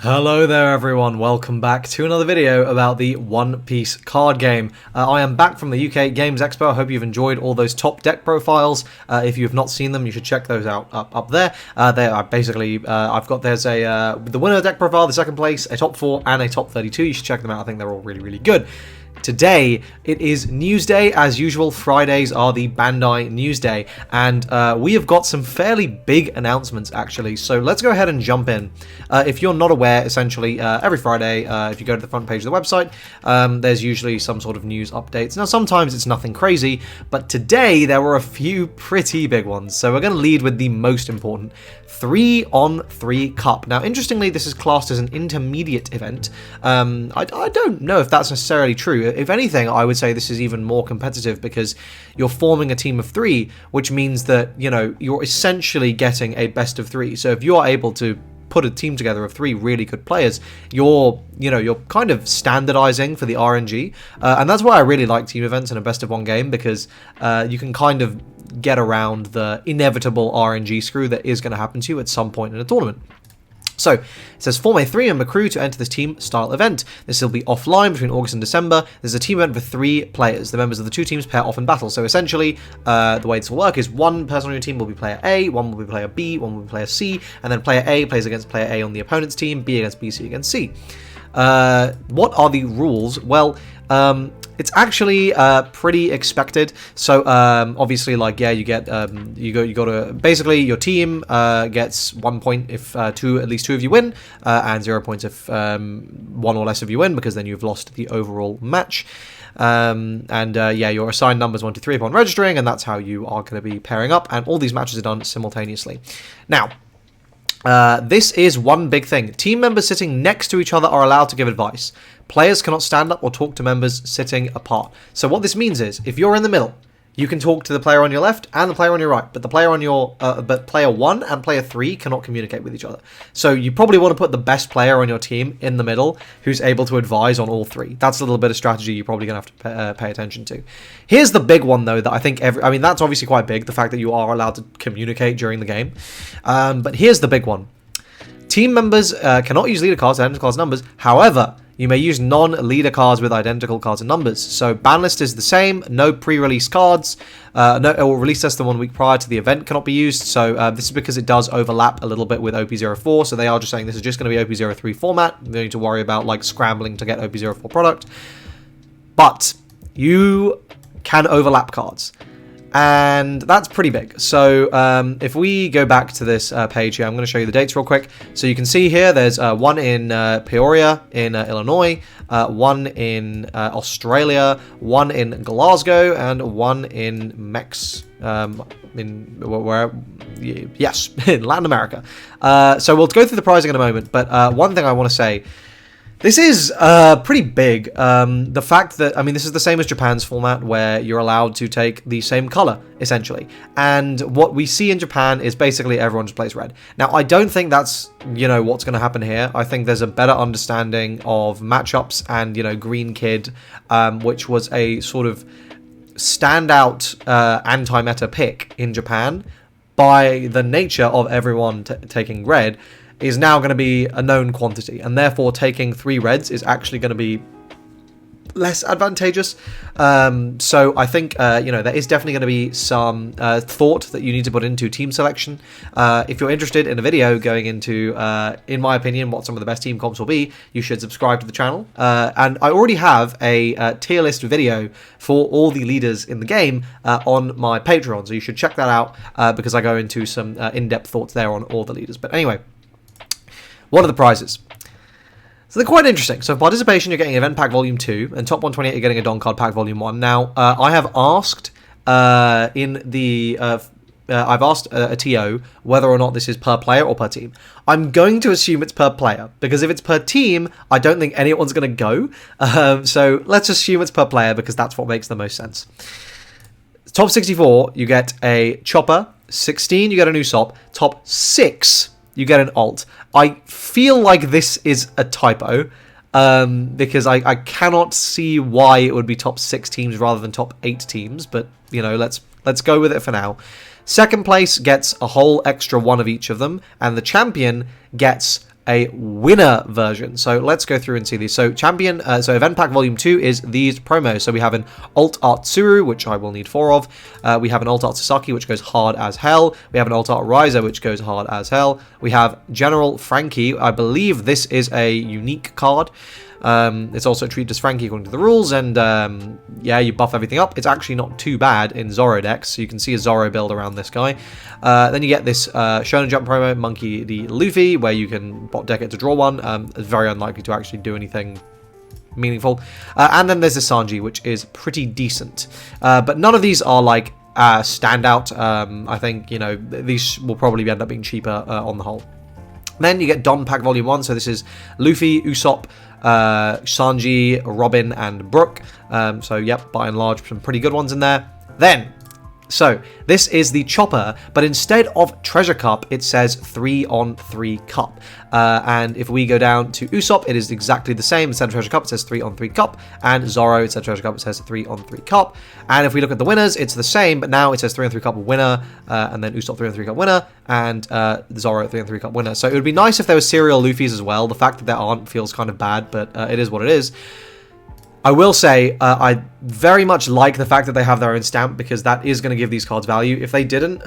Hello there everyone, welcome back to another video about the One Piece card game. I am back from the UK Games Expo. I hope you've enjoyed all those top deck profiles. If you have not seen them, you should check those out up there. They are basically, there's the winner deck profile, the second place, a top 4 and a top 32. You should check them out, I think they're all really good. Today, it is News Day. As usual, Fridays are the Bandai News Day, and we have got some fairly big announcements, actually, so let's go ahead and jump in. If you're not aware, essentially, every Friday, if you go to the front page of the website, there's usually some sort of news updates. Now, sometimes it's nothing crazy, but today, there were a few pretty big ones, so we're going to lead with the most important. 3-on-3 Cup. Now, interestingly, this is classed as an intermediate event. I don't know if that's necessarily true. If anything, I would say this is even more competitive because you're forming a team of 3, which means that, you know, you're essentially getting a best of 3. So if you are able to put a team together of 3 really good players, you're kind of standardizing for the RNG, and that's why I really like team events in a best of 1 game, because you can kind of get around the inevitable RNG screw that is going to happen to you at some point in a tournament. So, it says, form a 3-member crew to enter this team-style event. This will be offline between August and December. This is a team event for 3 players. The members of the 2 teams pair off in battle. So, essentially, the way this will work is 1 person on your team will be player A, 1 will be player B, 1 will be player C, and then player A plays against player A on the opponent's team, B against B, C against C. What are the rules? Well, it's actually pretty expected. So obviously, like, yeah, you get you got to basically your team gets 1 point if at least 2 of you win, and 0 points if 1 or less of you win, because then you've lost the overall match. Yeah, your assigned numbers 1 to 3 upon registering, and that's how you are going to be pairing up. And all these matches are done simultaneously. Now, this is one big thing. Team members sitting next to each other are allowed to give advice. Players cannot stand up or talk to members sitting apart. So what this means is, if you're in the middle, you can talk to the player on your left and the player on your right, but the player on your but player 1 and player 3 cannot communicate with each other. So you probably want to put the best player on your team in the middle, who's able to advise on all 3. That's a little bit of strategy you're probably going to have to pay attention to. Here's the big one, though, that I think that's obviously quite big, the fact that you are allowed to communicate during the game. But here's the big one. Team members cannot use leader cards, identical cards, numbers. However, you may use non-leader cards with identical cards and numbers. So ban list is the same. No pre-release cards. It will release less than 1 week prior to the event cannot be used. So this is because it does overlap a little bit with OP04. So they are just saying this is just going to be OP03 format. You don't need to worry about like scrambling to get OP04 product. But you can overlap cards. And that's pretty big. So if we go back to this page here, I'm going to show you the dates real quick. So you can see here there's one in Peoria in Illinois, one in Australia, one in Glasgow, and one in in Latin America. So we'll go through the pricing in a moment, but one thing I want to say, this is pretty big. The fact that, this is the same as Japan's format, where you're allowed to take the same color, essentially. And what we see in Japan is basically everyone just plays red. Now, I don't think that's, what's going to happen here. I think there's a better understanding of matchups and, Green Kid, which was a sort of standout anti-meta pick in Japan, by the nature of everyone taking red, is now going to be a known quantity, and therefore taking 3 reds is actually going to be less advantageous. So I think there is definitely going to be some thought that you need to put into team selection. If you're interested in a video going into, in my opinion, what some of the best team comps will be, you should subscribe to the channel. And I already have a tier list video for all the leaders in the game on my Patreon, so you should check that out because I go into some in-depth thoughts there on all the leaders. But anyway, what are the prizes? So they're quite interesting. So for participation, you're getting Event Pack Volume 2, and Top 128, you're getting a Don Card Pack Volume 1. Now, I have asked I've asked a TO whether or not this is per player or per team. I'm going to assume it's per player, because if it's per team, I don't think anyone's going to go. So let's assume it's per player, because that's what makes the most sense. Top 64, you get a Chopper. 16, you get a new SOP. Top 6, you get an alt. I feel like this is a typo, because I cannot see why it would be top 6 teams rather than top 8 teams, but, let's go with it for now. Second place gets a whole extra one of each of them, and the champion gets a winner version. So let's go through and see these. So so Event Pack Volume 2 is these promos. So we have an Alt Art Tsuru, which I will need 4 of. We have an Alt Art Sasaki, which goes hard as hell. We have an Alt Art Riser, which goes hard as hell. We have General Frankie. I believe this is a unique card. It's also treated as Frankie according to the rules, and yeah, you buff everything up. It's actually not too bad in Zorro decks, so you can see a Zorro build around this guy. Then you get this Shonen Jump promo, Monkey D. Luffy, where you can bot deck it to draw one. It's very unlikely to actually do anything meaningful. And then there's the Sanji, which is pretty decent. But none of these are like standout. I think, you know, these will probably end up being cheaper on the whole. Then you get Don Pack Volume 1, so this is Luffy, Usopp, Sanji, Robin, and Brook. So, yep, by and large, some pretty good ones in there. Then, so, this is the Chopper, but instead of Treasure Cup, it says 3-on-3 Cup. And if we go down to Usopp, it is exactly the same. Instead of Treasure Cup, it says 3-on-3 Cup. And Zorro, instead of Treasure Cup, it says 3-on-3 Cup. And if we look at the winners, it's the same, but now it says 3-on-3 Cup winner, and then Usopp 3-on-3 Cup winner, and Zorro 3-on-3 Cup winner. So it would be nice if there were serial Luffys as well. The fact that there aren't feels kind of bad, but it is what it is. I will say, I very much like the fact that they have their own stamp, because that is going to give these cards value. If they didn't,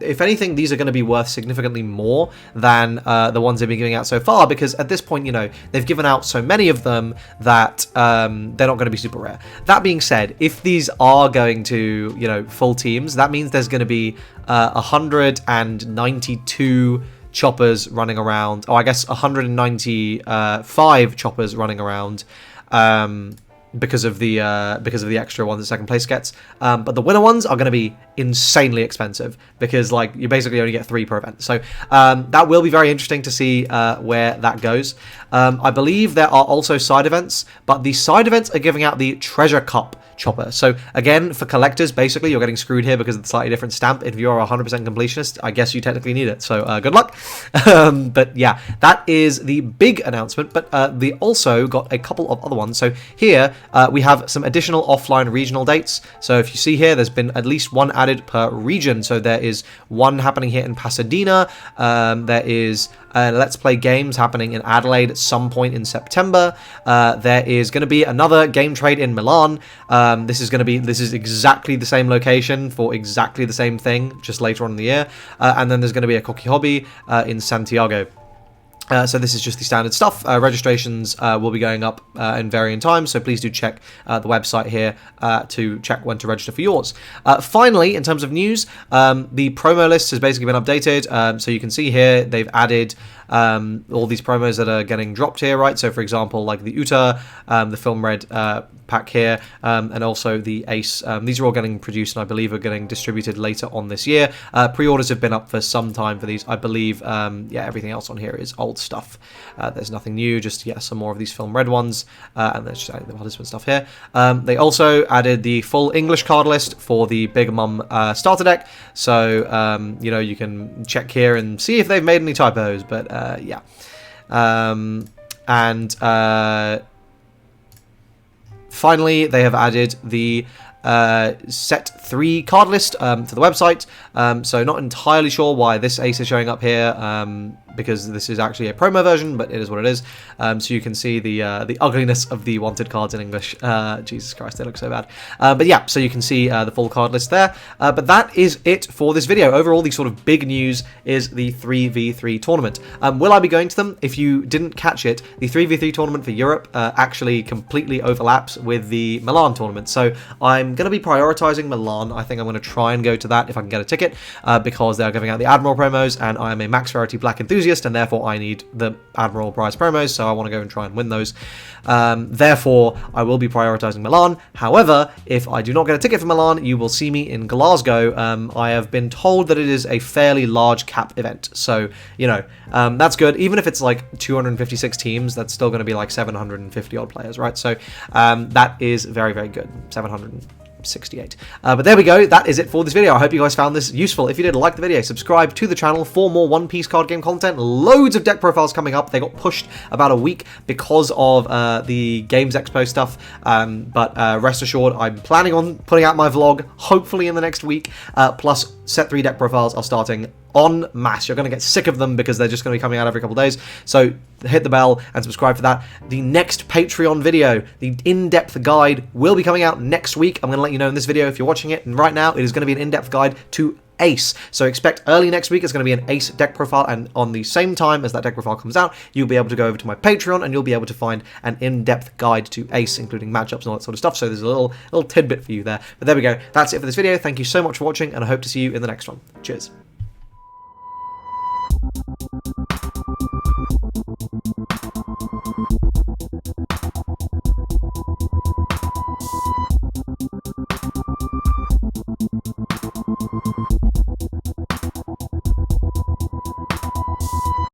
if anything, these are going to be worth significantly more than the ones they've been giving out so far, because at this point, you know, they've given out so many of them that they're not going to be super rare. That being said, if these are going to, you know, full teams, that means there's going to be 192 choppers running around. Oh, I guess 195 choppers running around. Because of the extra ones that second place gets, but the winner ones are going to be insanely expensive, because like you basically only get 3 per event. So that will be very interesting to see where that goes. I believe there are also side events, but the side events are giving out the Treasure Cup Chopper. So again, for collectors, basically you're getting screwed here because of the slightly different stamp. If you're a 100% completionist, I guess you technically need it, so good luck. But yeah, that is the big announcement, but they also got a couple of other ones. So here we have some additional offline regional dates. So if you see here, there's been at least one added per region. So there is one happening here in Pasadena. There is Let's Play Games happening in Adelaide at some point in September. There is going to be another game trade in Milan. This is exactly the same location for exactly the same thing, just later on in the year. And then there's going to be a Koki Hobby in Santiago. So this is just the standard stuff. Registrations will be going up in varying times, so please do check the website here to check when to register for yours. Finally, in terms of news, the promo list has basically been updated. So you can see here they've added all these promos that are getting dropped here, right? So for example, like the Uta, the Film Red pack here, and also the Ace. These are all getting produced and I believe are getting distributed later on this year. Pre-orders have been up for some time for these. I believe, yeah, everything else on here is old stuff. There's nothing new, just, yeah, some more of these Film Red ones, and there's just the participant stuff here. They also added the full English card list for the Big Mum starter deck, so, you know, you can check here and see if they've made any typos, but, yeah. Finally, they have added the set 3 card list to the website. So not entirely sure why this ace is showing up here, because this is actually a promo version, but it is what it is. So you can see the ugliness of the wanted cards in English. Jesus Christ, they look so bad. But yeah, so you can see the full card list there. But that is it for this video. Overall, the sort of big news is the 3v3 tournament. Will I be going to them? If you didn't catch it, the 3v3 tournament for Europe actually completely overlaps with the Milan tournament. So I'm going to be prioritizing Milan. I think I'm going to try and go to that if I can get a ticket, because they're giving out the Admiral promos, and I am a max rarity black enthusiast, and therefore I need the Admiral prize promos, so I want to go and try and win those. Therefore, I will be prioritizing Milan. However, if I do not get a ticket for Milan, you will see me in Glasgow. I have been told that it is a fairly large cap event, so, you know, that's good. Even if it's like 256 teams, that's still going to be like 750 odd players, right? So that is very, very good. 768. But there we go. That is it for this video. I hope you guys found this useful. If you did, like the video, subscribe to the channel for more One Piece card game content. Loads of deck profiles coming up. They got pushed about a week because of the Games Expo stuff. But rest assured, I'm planning on putting out my vlog hopefully in the next week. Plus, set 3 deck profiles are starting en masse. You're going to get sick of them because they're just going to be coming out every couple of days. So hit the bell and subscribe for that. The next Patreon video, the in-depth guide, will be coming out next week. I'm going to let you know in this video if you're watching it. And right now, it is going to be an in-depth guide to Ace. So expect early next week it's going to be an Ace deck profile, and on the same time as that deck profile comes out, you'll be able to go over to my Patreon and you'll be able to find an in-depth guide to Ace, including matchups and all that sort of stuff. So there's a little tidbit for you there. But there we go. That's it for this video. Thank you so much for watching, and I hope to see you in the next one. Cheers.